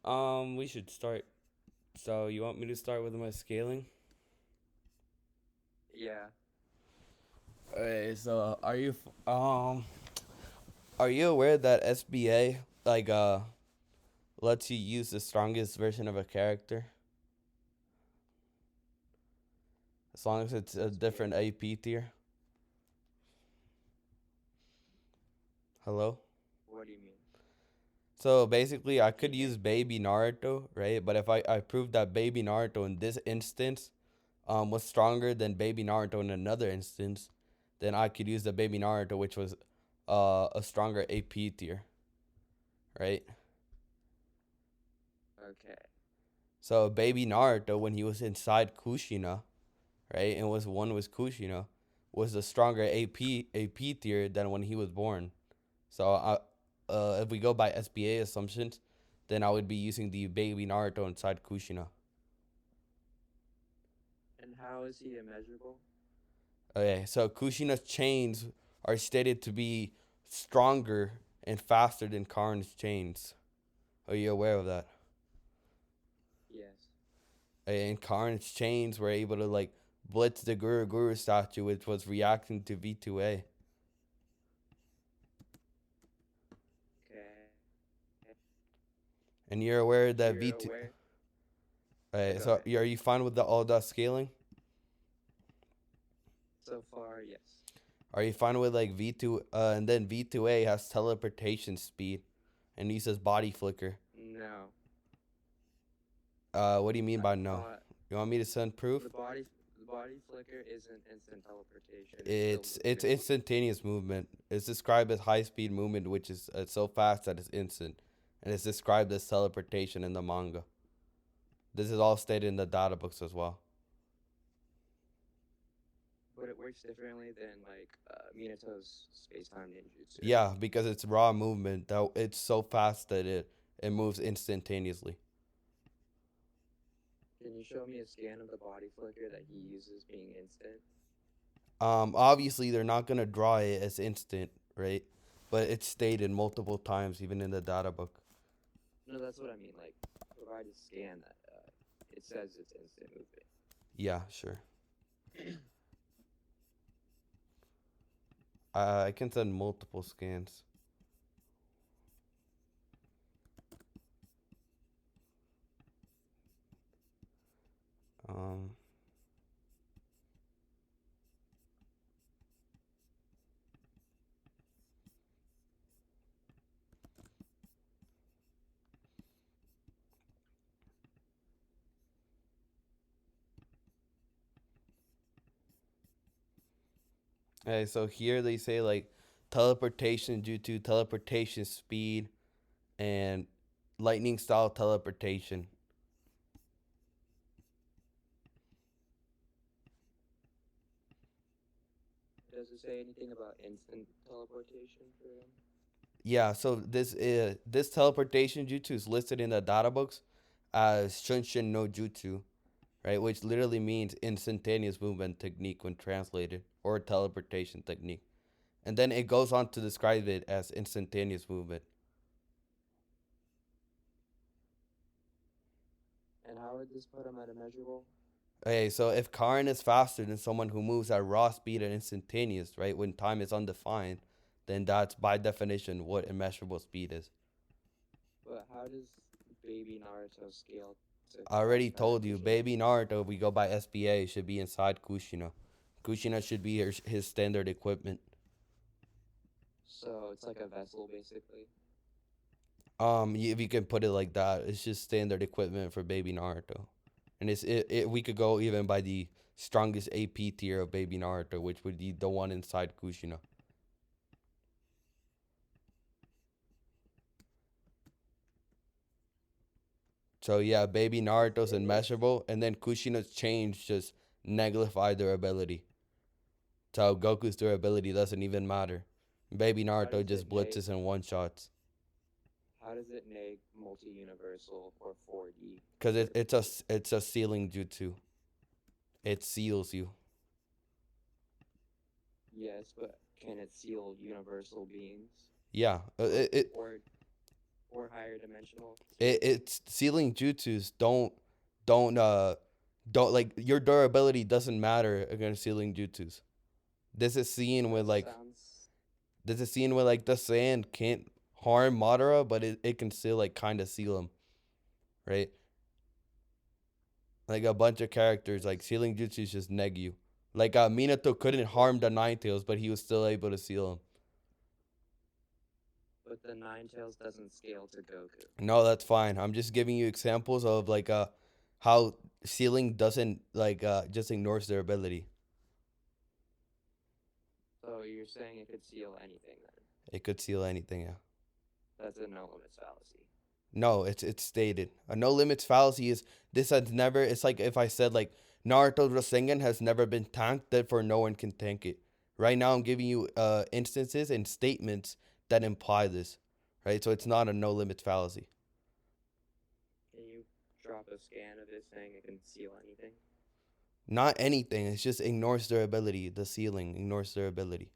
We should start. So you want me to start with my scaling? Yeah. Okay, so are you aware that SBA lets you use the strongest version of a character as long as it's a different SBA. AP tier? Hello? What do you mean? So basically I Can you could hear? use baby Naruto, right? But if I prove that baby Naruto in this instance was stronger than baby Naruto in another instance, then I could use the baby Naruto which was a stronger AP tier, right? Okay. So baby Naruto, when he was inside Kushina, right, and was one with Kushina, was a stronger AP tier than when he was born. So if we go by SBA assumptions, then I would be using the baby Naruto inside Kushina. And how is he immeasurable? Okay, so Kushina's chains are stated to be stronger and faster than Karin's chains. Are you aware of that? Yes. And Karin's chains were able to like blitz the Guru statue, which was reacting to V2A. Okay. And you're aware So that you're V2. aware? Yeah, Okay, go so ahead. are you fine with the all dot scaling? So far, yes. Are you fine with like V2? And then V2A has teleportation speed, and uses body flicker. No. What do you mean I by no? thought You want me to send proof? the body the body flicker isn't instant teleportation. It's still It's movement. instantaneous movement. It's described as high speed movement, which is so fast that it's instant, and it's described as teleportation in the manga. This is all stated in the data books as well. But it works differently than like Minato's space-time ninjutsu. Yeah, because it's raw movement. That it's so fast that it moves instantaneously. Can you show me a scan of the body flicker that he uses being instant? Obviously they're not gonna draw it as instant, right? But it's stated multiple times, even in the data book. No, that's what I mean. Like, provide a scan that it says it's instant movement. Yeah, sure. I can send multiple scans. Um, okay, so here they say like teleportation due to teleportation speed and lightning style teleportation. Does it say anything about instant teleportation for him? Yeah, so this teleportation jutsu is listed in the data books as Shunshin no Jutsu, right? Which literally means instantaneous movement technique when translated, or teleportation technique. And then it goes on to describe it as instantaneous movement. And how would this put him at immeasurable? Okay, so if Karin is faster than someone who moves at raw speed and instantaneous, right, when time is undefined, then that's by definition what immeasurable speed is. But how does baby Naruto scale to I already Karin's power told you, Kushina? baby Naruto, if we go by SBA, should be inside Kushina. Kushina should be his standard equipment. So it's like a vessel, basically. If you can put it like that, it's just standard equipment for baby Naruto. And we could go even by the strongest AP tier of baby Naruto, which would be the one inside Kushina. So yeah, baby Naruto's Okay. immeasurable, and then Kushina's change just neglify their ability. So Goku's durability doesn't even matter. Baby How Naruto does it just neg? blitzes and one shots. How does it neg multi-universal or 4D Cause for it's a sealing jutsu. It seals you. yes, but can it seal universal beings Yeah. or or or higher dimensional It, sealing. it's sealing jutsus don't don't like your durability doesn't matter against sealing jutsus. This is seen with That like sounds. the sand can't harm Madara, but it can still like kind of seal him, right? Like a bunch of characters, like Yes. sealing jutsus just neg you. Like Minato couldn't But harm the Nine Tails, but he was still able to seal him. the Nine Tails doesn't scale to Goku. No, that's fine. I'm just giving you examples of like how sealing doesn't like just ignores their ability. So you're saying it could seal anything then? It could seal anything. Yeah. That's a no limits fallacy. No, it's stated. A no limits fallacy is this has never. It's like if I said like Naruto Rasengan has never been tanked, therefore no one can tank it. Right now, I'm giving you instances and statements that imply this. Right, so it's not a no limits fallacy. Can you drop a scan of it saying it can seal anything? Not anything. It just ignores their ability. The ceiling ignores their ability.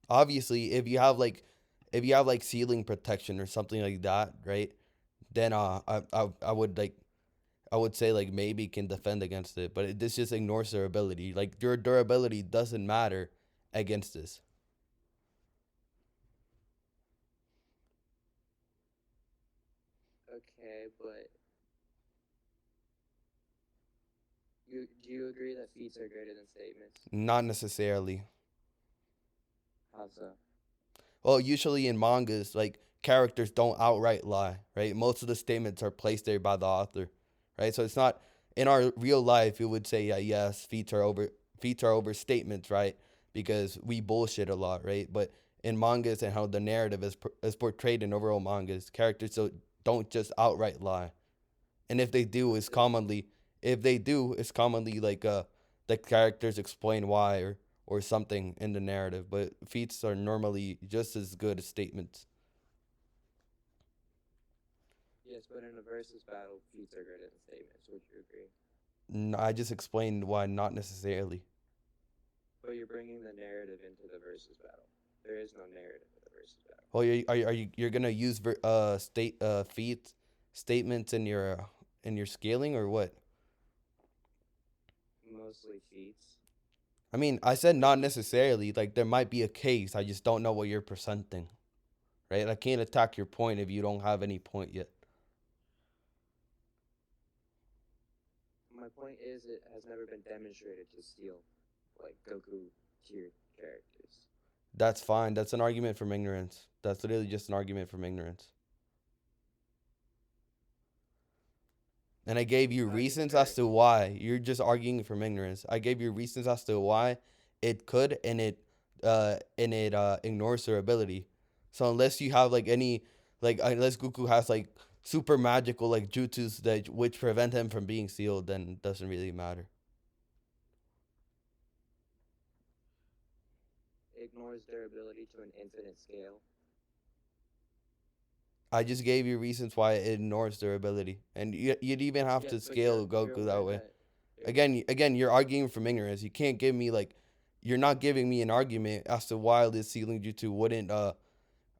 Obviously, if you have like ceiling protection or something like that, right? Then I would like I would say like maybe can defend against it, but this just ignores their ability. Like your durability doesn't matter against this. Okay, but do you agree that feats are greater than statements? Not necessarily. How so? Well, usually in mangas, like characters don't outright lie, right? Most of the statements are placed there by the author, right? So it's not in our real life. You would say, yeah, yes, feats are over statements, right? Because we bullshit a lot, right? But in mangas and how the narrative is portrayed in overall mangas, characters don't just outright lie, and if they do, it's Does commonly like the characters explain why or something in the narrative. But feats are normally just as good as statements. yes, but in a versus battle, feats are greater than statements. Would you agree? I just explained why not necessarily. But you're bringing the narrative into the versus battle. There is no narrative in the versus battle. Oh, you're gonna use feats statements in your scaling or what? Mostly feats. I mean, I said But not necessarily. Like there might be a case. I just don't know what you're presenting, right? I can't attack your point if you don't have any point yet. my point is, it has never been demonstrated to steal like Goku tier characters. That's fine. That's an argument from ignorance. That's literally just an argument from ignorance. And I gave you How do you reasons as correct? to why. You're just arguing from ignorance. I gave you reasons as to why it could and it ignores their ability. So unless you have like any like unless Goku has like super magical like jutsus that which prevent him from being sealed, then it doesn't really matter. Ignores their ability to an infinite scale. I just gave you reasons why it ignores their ability, and you'd even have Yes, to but scale you're Goku that aware way. that it, Again, you're arguing from ignorance. You can't give me like, you're not giving me an argument as to why this ceiling jutsu wouldn't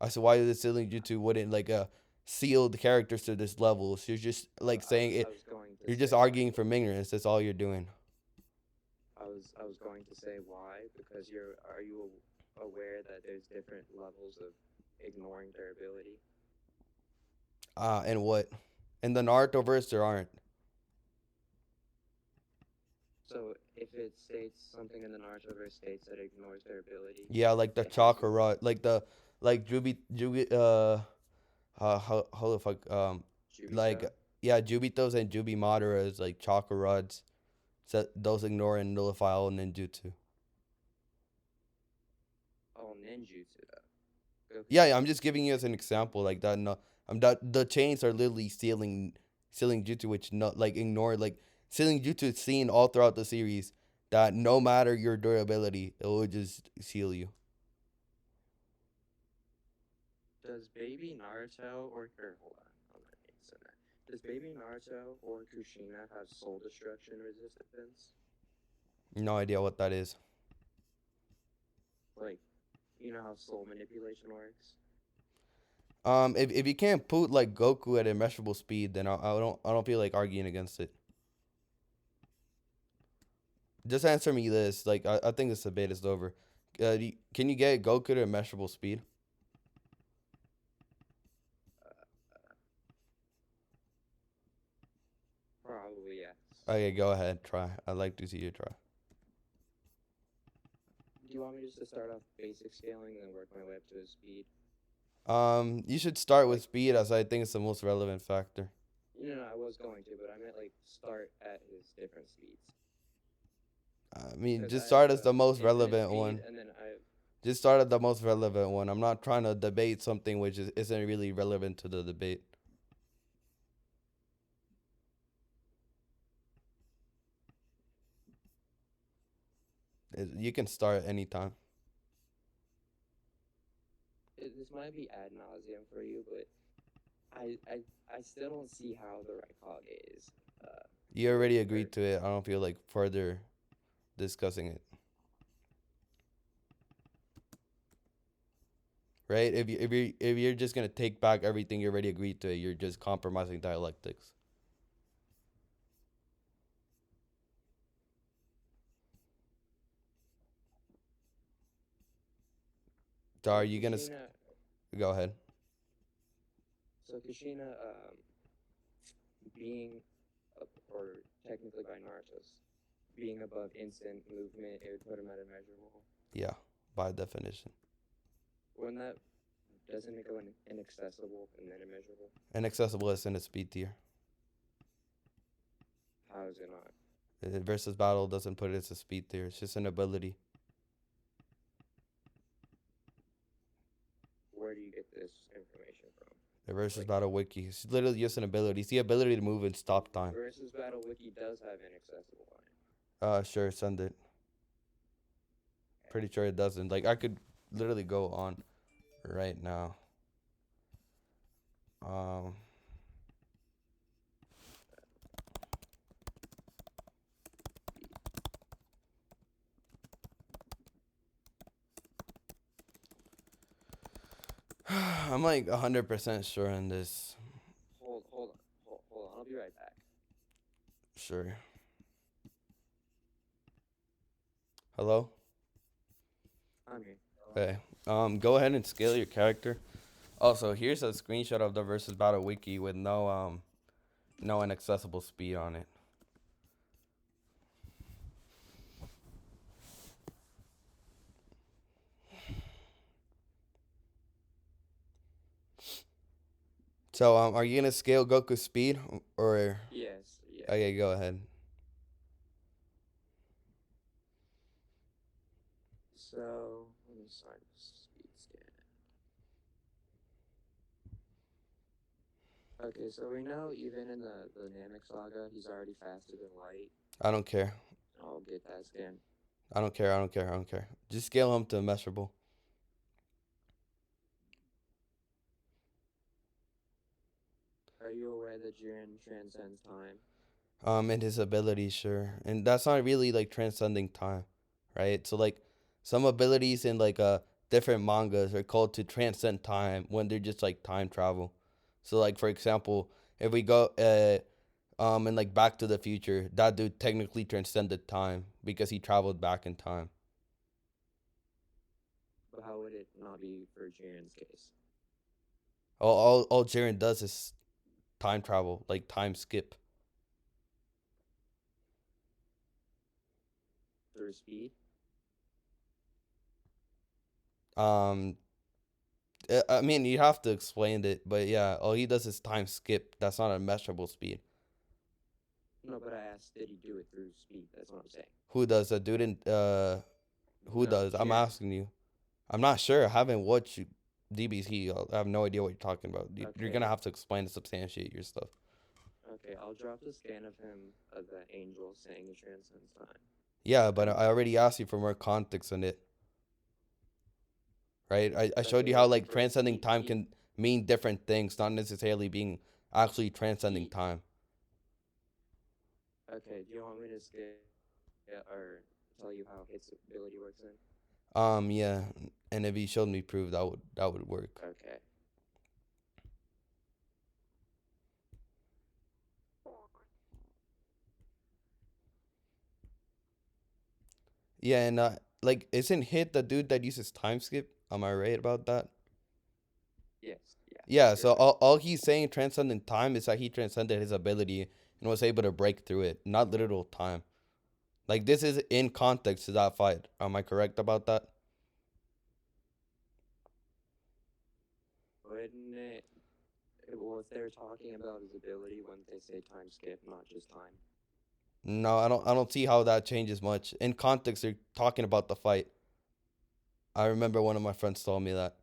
as to why this ceiling jutsu wouldn't like seal the characters to this level. So you're just like saying I it. was going to You're just say why. arguing from ignorance. That's all you're doing. I was going to say why because you're are you aware that there's different levels of ignoring their ability? And what? In the Naruto verse, there aren't. So if it states something in the Naruto verse states that it ignores their ability, Yeah, like the it has to. chakra, like Jubi how the fuck like Jubito. yeah, Jubitos and Jubi Madara's like chakra rods. So those ignore and nullify all ninjutsu. Oh, ninjutsu though. Goku Yeah, I'm ninjutsu. just giving you as an example like that. No, I'm that the chains are literally sealing jutsu, which not like ignore like sealing jutsu is seen all throughout the series that no matter your durability, it will just seal you. Does baby Naruto or hold on, I'm gonna answer that. Does baby Naruto or Kushina have soul destruction resistance? No idea what that is. Like, you know how soul manipulation works? If you can't put like Goku at immeasurable speed, then I don't feel like arguing against it. Just answer me this. Like I think this debate is over. Can you get Goku to immeasurable speed? Probably yes. Okay, go ahead. Try. I'd like to see you try. Do you want me just to start off basic scaling and then work my way up to his speed? You should start with Like, speed as I think it's the most relevant factor. no, I was going to, but I meant like start at his different speeds. I mean, Because just I have start as the most infinite relevant speed, one. and then I have. Just start at the most relevant one. I'm not trying to debate something which isn't really relevant to the debate. You can start anytime. This might be ad nauseum for you, but I still don't see how the right cog is. You already Or agreed to it. I don't feel like further discussing it. Right? If you're just gonna take back everything you already agreed to, you're just compromising dialectics. So are so you gonna Kushina, go ahead? so Kushina, being, or technically by Naruto's, being above instant movement, it would put him at immeasurable. Yeah, by definition. When that doesn't it go inaccessible and then immeasurable? Inaccessible is in a speed tier. How is it not? Versus battle doesn't put it as a speed tier. It's just an ability. Where do you get this information from? The versus Like, battle wiki. It's literally just an ability. It's the ability to move and stop time. versus battle wiki does have inaccessible on it. Sure, send it. Pretty sure it doesn't. Like I could literally go on right now. Um, I'm like 100% sure on this. Hold on. I'll be right back. Sure. Hello? I'm here. Okay. Go ahead and scale your character. Also, here's a screenshot of the versus battle wiki with no inaccessible speed on it. So, are you gonna scale Goku's speed or? Yes. Yeah. Okay, go ahead. So let me start the speed scan. Okay, so we know even in the Namek saga, he's already faster than light. I don't care. I'll get that scan. I don't care. I don't care. I don't care. Just scale him to immeasurable. Are you aware that Jiren transcends time? In his abilities, sure, and that's not really like transcending time, right? So like, some abilities in like different mangas are called to transcend time when they're just like time travel. So like for example, if we go in like Back to the Future, that dude technically transcended time because he traveled back in time. But how would it not be for Jiren's case? All Jiren does is time travel, like time skip. Through speed? Um, I mean, you have to explain it, but yeah, all he does is time skip. That's not a measurable speed. No, but I asked, did he do it through speed? That's what I'm saying. Who does that? Dude, who No, does? I'm Jiren. asking you. I'm not sure. I haven't watched DBZ. I have no idea what you're talking about. You're Okay. gonna have to explain to substantiate your stuff. Okay, I'll drop the scan of him, of the angel saying he transcends time. Yeah, but I already asked you for more context on it, right? I showed you Okay, how like for transcending time can mean different things, not necessarily being actually transcending time. Okay, do you want me to scale or tell you how his ability works then? Yeah, and if you showed me proof, that would work. Okay. Yeah, and like isn't Hit the dude that uses time skip? Am I right about that? Yes, yeah, Yeah, you're so right. all he's saying transcending time is that he transcended his ability and was able to break through it, not literal time. Like this is in context to that fight. Am I correct about that? Wouldn't it? Well, if they're talking about his ability, wouldn't they say time skip, not just time? No, I don't see how that changes much. In context, they're talking about the fight. I remember one of my friends told me that.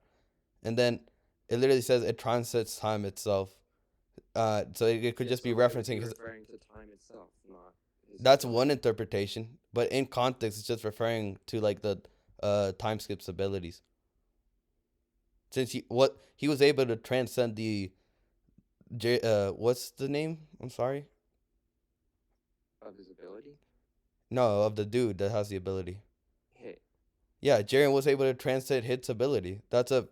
And then it literally says it transcends time itself. So it could Yeah, just be so it would referencing be his. referring to time itself, not his That's one ability. interpretation, but in context, it's just referring to like the time skips abilities. Since he was able to transcend the what's the name? I'm sorry. Of his ability? No, of the dude that has the ability. Hit. Yeah, Jaren was able to transcend Hit's ability. That's a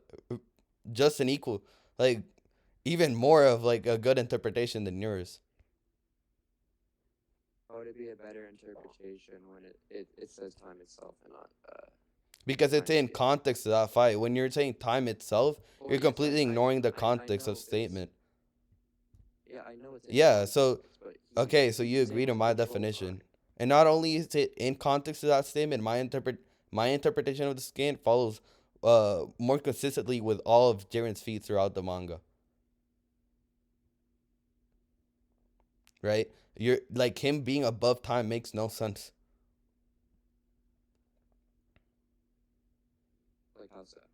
just an equal, like even more of like a good interpretation than yours. How would it be a better interpretation when it says time itself and not Because it's time in skip? context of that fight. When you're saying time itself, Well, you're yes, completely ignoring the I context of know it's statement. yeah, I know it's in Yeah, so context, but okay, so he's you just agree to able to my control definition. time. And not only is it in context of that statement, my interpretation of the skin follows more consistently with all of Jiren's feats throughout the manga. Right? You're like him being above time makes no sense. Like how's that?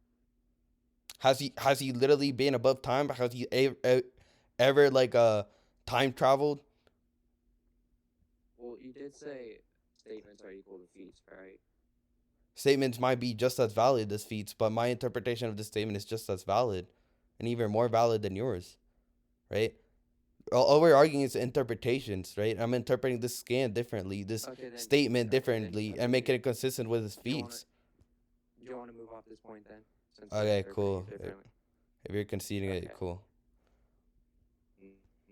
Has he literally been above time? Has he ever like time traveled? Well, you did say statements are equal to feats, right? Statements might be just as valid as feats, but my interpretation of this statement is just as valid and even more valid than yours, right? All we're arguing is interpretations, right? I'm interpreting this scan differently, this Okay, then. statement Okay, then. differently, and Okay, making it consistent with his do you want to feats. do you want to move off this point then, since we're Okay, interpreting cool. it differently? If you're conceding it, Okay. cool.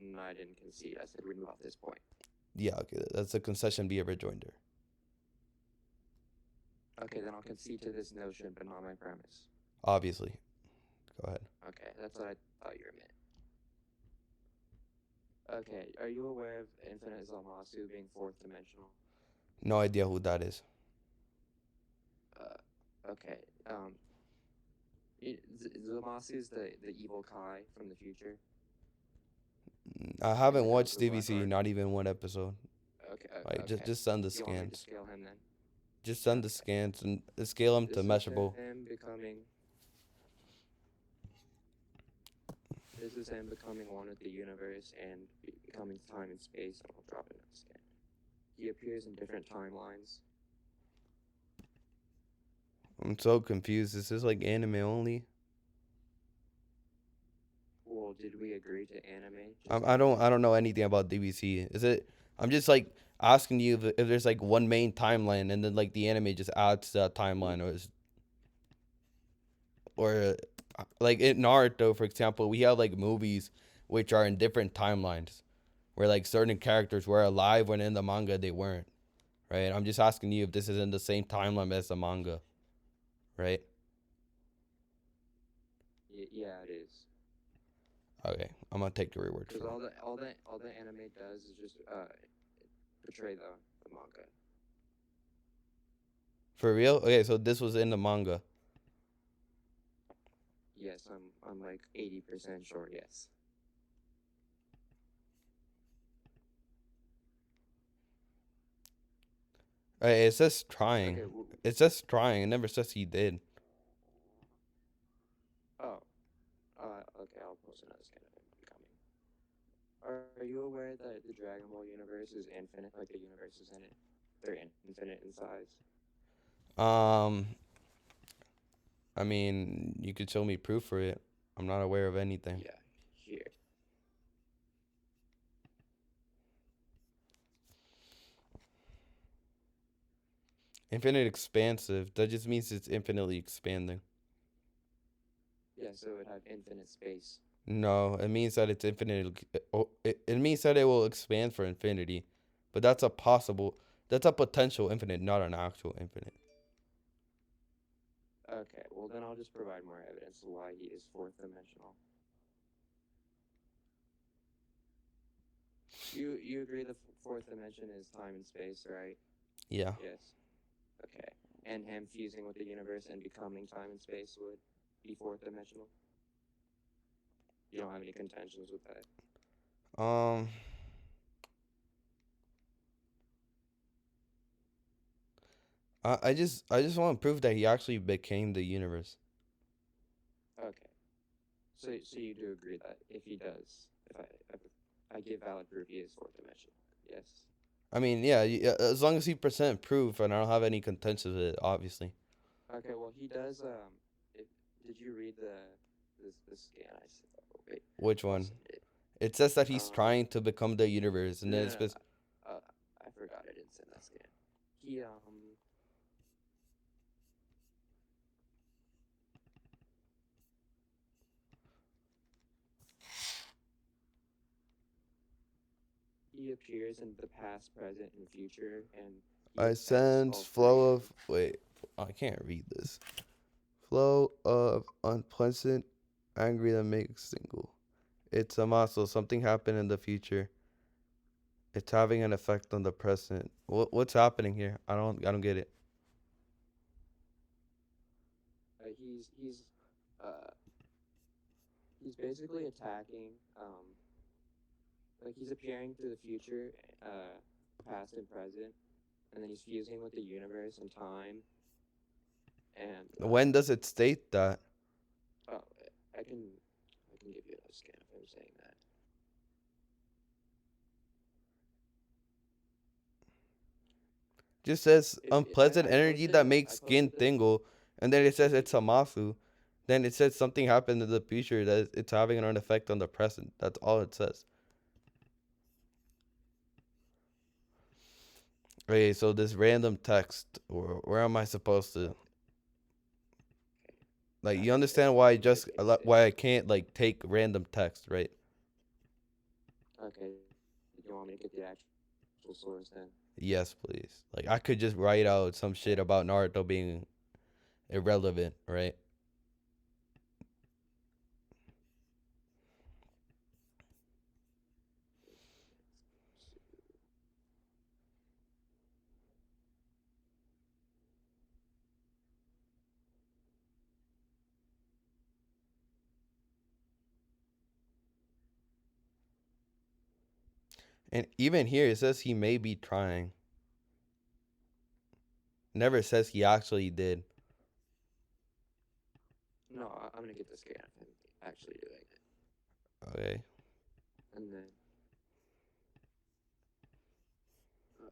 No, I didn't concede. I said we move off this point. Yeah, okay. That's a concession be a rejoinder. Okay, then I'll concede to this notion, but not my premise. Obviously. Go ahead. Okay, that's what I thought you meant. Okay, are you aware of infinite Zamasu being fourth dimensional? No idea who that is. Okay. Zamasu is the evil Kai from the future I in haven't the watched Goku Black DBC, arc. not even one episode. Okay, Like okay. just send the You want me to scans. scale him then? Just send the Okay. scans and scale them to This is measurable. him becoming. This is him becoming one with the universe and becoming time and space. And I'll drop it in the scan. He appears in different timelines. I'm so confused. This is like anime only. Well, did we agree to anime? I don't know anything about DBC. Is it? I'm just like asking you if there's like one main timeline and then like the anime just adds to that timeline, or like in Naruto, for example, we have like movies which are in different timelines where like certain characters were alive when in the manga they weren't. Right? I'm just asking you if this is in the same timeline as the manga, right? Yeah, it is. Okay, I'm gonna take your word Because for it. all the anime does is just portray the manga. For real? Okay, so this was in the manga. Yes, I'm like 80% sure. Yes. Right, it says Okay. trying. It says trying. It never says he did. Oh. Okay. I'll post another scan of him becoming. Are you aware that the Dragon Ball universe is infinite? Like the universes in it, they're infinite in size. Um, I mean, you could show me proof for it. I'm not aware of anything. Yeah. Here. Infinite expansive. That just means it's infinitely expanding. Yeah. So it would have infinite space. No, it means that it's infinite. It means that it will expand for infinity, but that's a possible. That's a potential infinite, not an actual infinite. Okay, well then I'll just provide more evidence of why he is fourth dimensional. You agree the fourth dimension is time and space, right? Yeah. Yes. Okay. And him fusing with the universe and becoming time and space would be fourth dimensional. You don't have any contentions with that. Um. I just want to prove that he actually became the universe. Okay. So you do agree that if he does, if I give valid proof, he is fourth dimensional. Yes. I mean, yeah, as long as he present proof, and I don't have any contention with it, obviously. Okay. Well, he does. If, did you read the scan I said? Oh, wait. Which I'll one? send it. It says that he's Um. trying to become the universe, and No. then No. it's No. just I forgot I didn't send that scan. He he appears in the past, present, and future, and he I affects sense all three flow of them. of wait, I can't read this. Flow of unpleasant, angry that makes single. It's a muscle. Something happened in the future. It's having an effect on the present. What's happening here? I don't get it. He's uh he's basically attacking like he's appearing through the future, uh, past and present, and then he's fusing with the universe and time. And When does it state that? oh, I can give you a scan of him saying that. Just says If unpleasant energy that makes I skin posted the tingle, and then it if says it's a masu. Then it says something happened in the future that it's having an effect on the present. That's all it says. Okay, so this random text, where am I supposed to okay, like? You okay, understand why I let me just get the why I can't like take random text, right? okay. You want me to get the actual source then? Yes, please. Like I could just write out some shit Okay. about Naruto being irrelevant, right? And even here it says he may be trying. Never says he actually did. No, I'm gonna get the scan of him actually doing it, Okay. and then uh,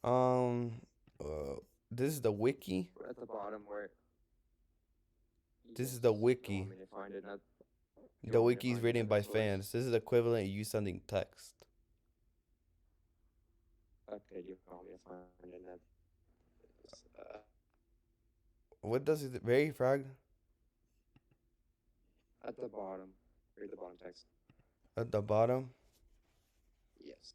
Um. Uh, this is the wiki. at the bottom where This yes, is the you want wiki. me to find another. You The want me to wiki is find written another by source? fans. This is equivalent to you sending text. Okay, you want me to find another? Uh, What does it very frag at the bottom, read the bottom text. at the bottom? Yes,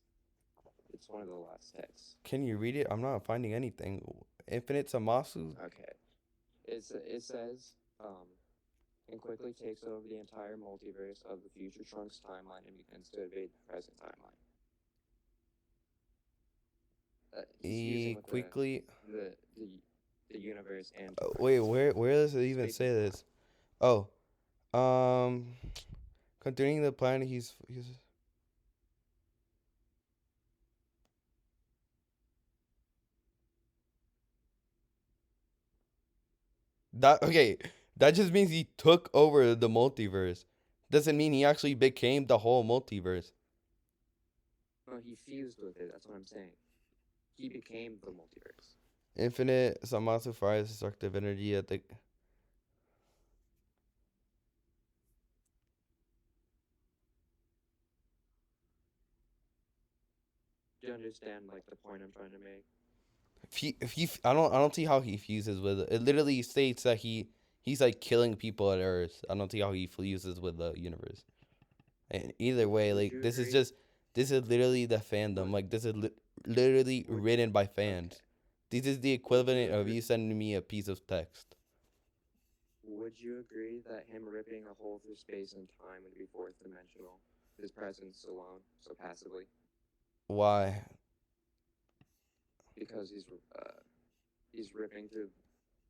it's one of the last texts. Can you read it? I'm not finding anything. Infinite Zamasu? Okay, it says and quickly takes over the entire multiverse of the future Trunks timeline and begins to invade the present timeline. He's fusing with Quickly. the the the universe and Wait, time. where does it even Space say and time. this? Oh, um, continuing the planet. He's That okay? That just means he took over the multiverse. Doesn't mean he actually became the whole multiverse. No, he fused with it. That's what I'm saying. He became the multiverse. Infinite Zamasu fires destructive energy at the. Do you understand like the point I'm trying to make? I don't see how he fuses with it. It literally states that he's like killing people at Earth. I don't see how he fuses with the universe. And either way, Would like you agree? this is literally the fandom. Would Like this is literally would written by okay? fans. This is the Would you equivalent of agree? you sending me a piece of text. Would you agree that him ripping a hole through space and time would be fourth dimensional? His presence alone, so passively, Why? because he's ripping through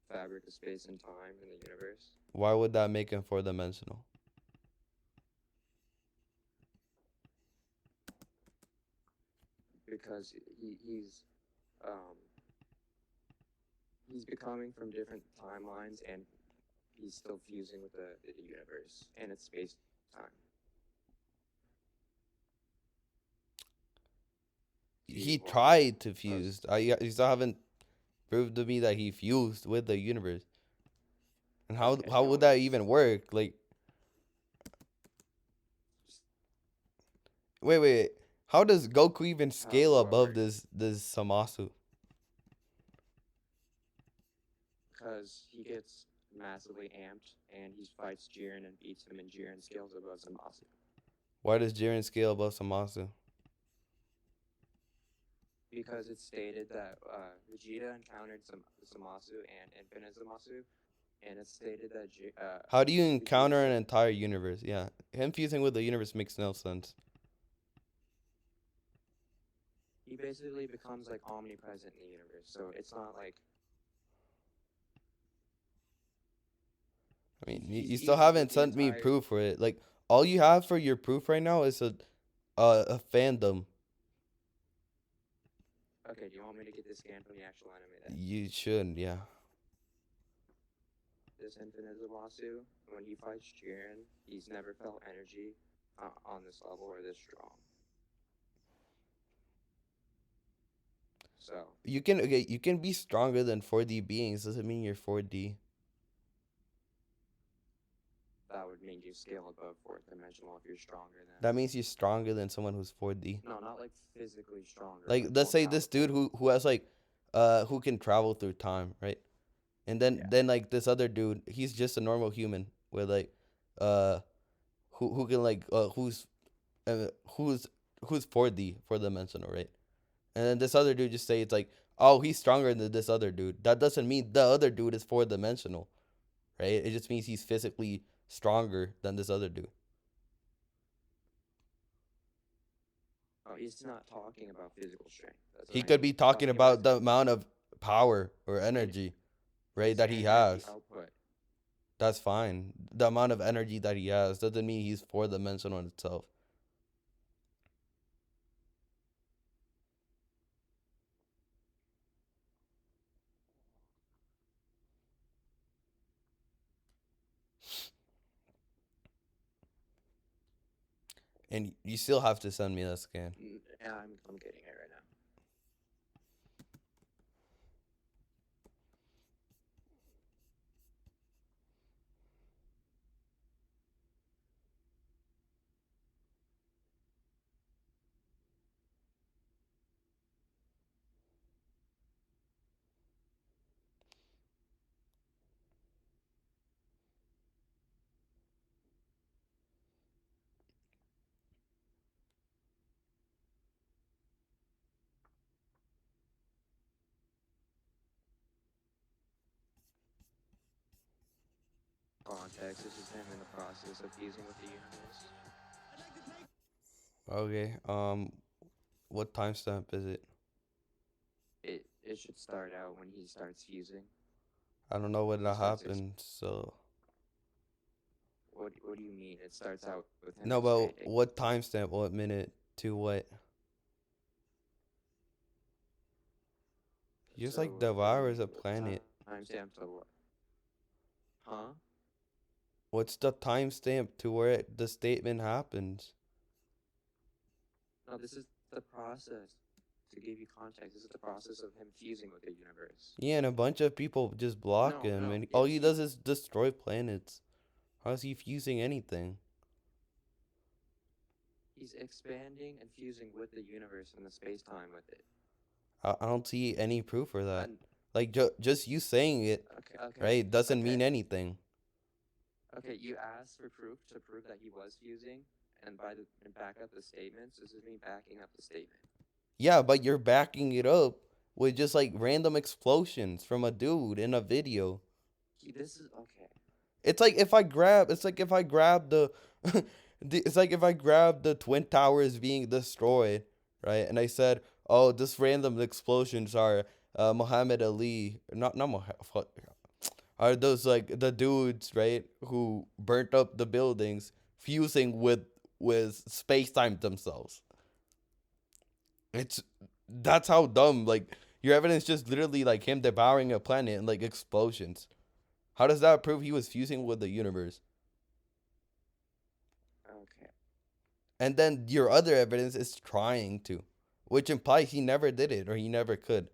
the fabric of space and time in the universe. Why would that make him four dimensional? Because um he's becoming from different timelines and he's still fusing with the universe and its space time. Do He you want me tried to to? fuse. You still haven't proved to me that he fused with the universe. And Okay, how do you would want me that to even work? Like, just wait. How does Goku even scale how it above works? this Samasu? Because he gets massively amped and he fights Jiren and beats him, and Jiren scales above Zamasu. Why does Jiren scale above Samasu? Because it's stated that Vegeta encountered some Zamasu and Infinite Zamasu, and it's stated that How do you Vegeta encounter an said entire universe? Yeah, him fusing with the universe makes no sense. he basically becomes like omnipresent in the universe. So it's not like I mean, he's you still fusing with haven't the sent me entire. proof for it. Like, all you have for your proof right now is a fandom. Okay, do you want me to get this scan from the actual anime then? You should, yeah. This Infinite Zamasu, when he fights Jiren, he's never felt energy on this level or this strong. So You can be stronger than 4D beings. Doesn't mean you're 4D. that would mean you scale above fourth dimensional if you're stronger than. That means you're stronger than someone who's 4D. No, not like physically stronger, Like, like let's more say this dude powerful. who has like who can travel through time, right? And Yeah. then like this other dude, he's just a normal human with like uh who can like uh who's who's 4D, four dimensional, right? And then this other dude just say it's like, oh, he's stronger than this other dude. That doesn't mean the other dude is four dimensional, right? It just means he's physically stronger than this other dude. Oh, he's not talking about physical strength. That's what He I could mean. be He's talking talking about about the amount of power or in energy, right, his that he energy has. output. That's fine. The amount of energy that he has doesn't mean he's four dimensional in itself. And you still have to send me that scan. Yeah, I'm getting it right now. Context. This is him in the process of fusing with the universe. Okay. What timestamp is it? It should start out when he starts fusing. I don't know when He that starts. happened. So What do you mean? It starts out with him no, but expanding. what timestamp? What minute to what? He just like So what do you devours mean? a What planet. timestamp to what? Huh? What's the timestamp to where the statement happens? No, this is the process. To give you context, this is the process of him fusing with the universe. Yeah, and a bunch of people just block No, him, no, and all yes, he does is destroy planets. How's he fusing anything? he's expanding and fusing with the universe and the space time with it. I don't see any proof for that. And Like, just you saying it, okay, okay, right, doesn't okay, mean anything. okay. You asked for proof to prove that he was fusing, and back up the statements. This is me backing up the statement. Yeah, but you're backing it up with just like random explosions from a dude in a video. This is okay. It's like if I grab the, it's like if I grab the twin towers being destroyed, right? And I said, oh, this random explosions are Muhammad Ali, not Muhammad, are those like the dudes, right, who burnt up the buildings, fusing with space time themselves. It's That's how dumb. Like your evidence just literally like him devouring a planet and like explosions. How does that prove he was fusing with the universe? Okay. And then your other evidence is trying to, which implies he never did it or he never could.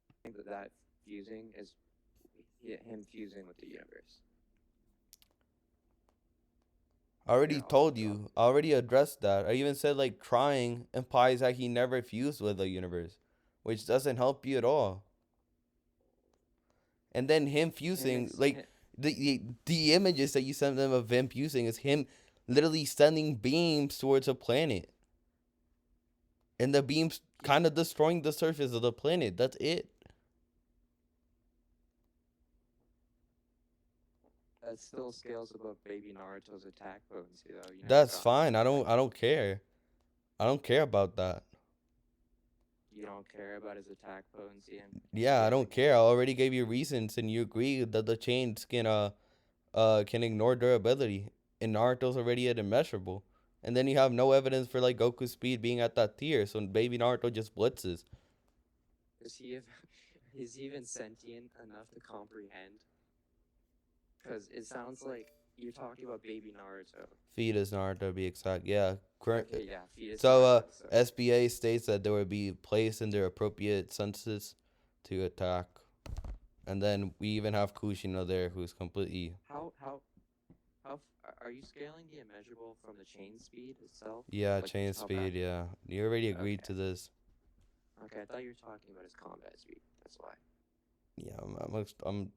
I think that fusing is him fusing with the universe. I Here, already told I'll you. I already addressed that. I even said like trying implies that he never fused with the universe, which doesn't help you at all. And then him him fusing, ex like the images that you sent them of him fusing is him literally sending beams towards a planet, and the beams yeah, kind of destroying the surface of the planet. That's it. that still scales above baby Naruto's attack potency though. You never That's got into fine. that. I don't care. I don't care about that. You don't care about his attack potency and Yeah, I don't scaling care. him. I already gave you reasons, and you agree that the chains can ignore durability. And Naruto's already at immeasurable. And then you have no evidence for like Goku's speed being at that tier, so baby Naruto just blitzes. Is he is he even sentient enough to comprehend? Because it sounds like you're talking about baby Naruto. Fetus Naruto to be exact. Yeah. Okay, yeah, fetus So Naruto. So SBA states that they would be placed in their appropriate census to attack. And then we even have Kushina there who's completely how are you scaling the immeasurable from the chain speed itself? yeah, Like his chain combat? speed, yeah. You already agreed Okay. to this. Okay, I thought you were talking about his combat speed. That's why. Yeah, I'm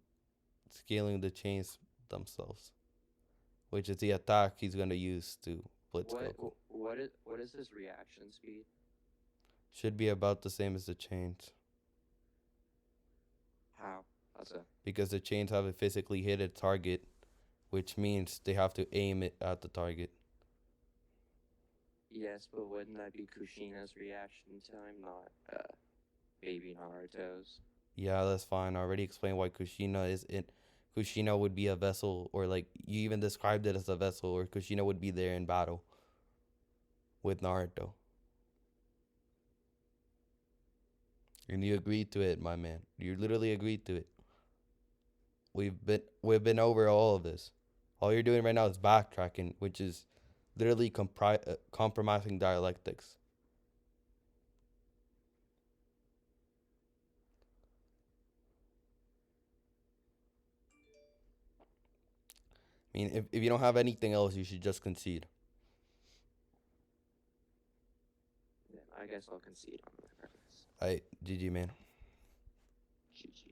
scaling the chains themselves, which is the attack he's gonna use to blitz Goku. What is his reaction speed? Should be about the same as the chains How? How's that? because the chains haven't physically hit a target, which means they have to aim it at the target. Yes, but wouldn't that be Kushina's reaction time, not baby Naruto's? Yeah, that's fine. I already explained why Kushina is in. Kushina would be a vessel, or like you even described it as a vessel, or Kushina would be there in battle with Naruto. And you agreed to it, my man. You literally agreed to it. We've been over all of this. All you're doing right now is backtracking, which is literally compromising dialectics. I mean, if you don't have anything else, you should just concede. Then I guess I'll concede on the premise. I GG man. GG.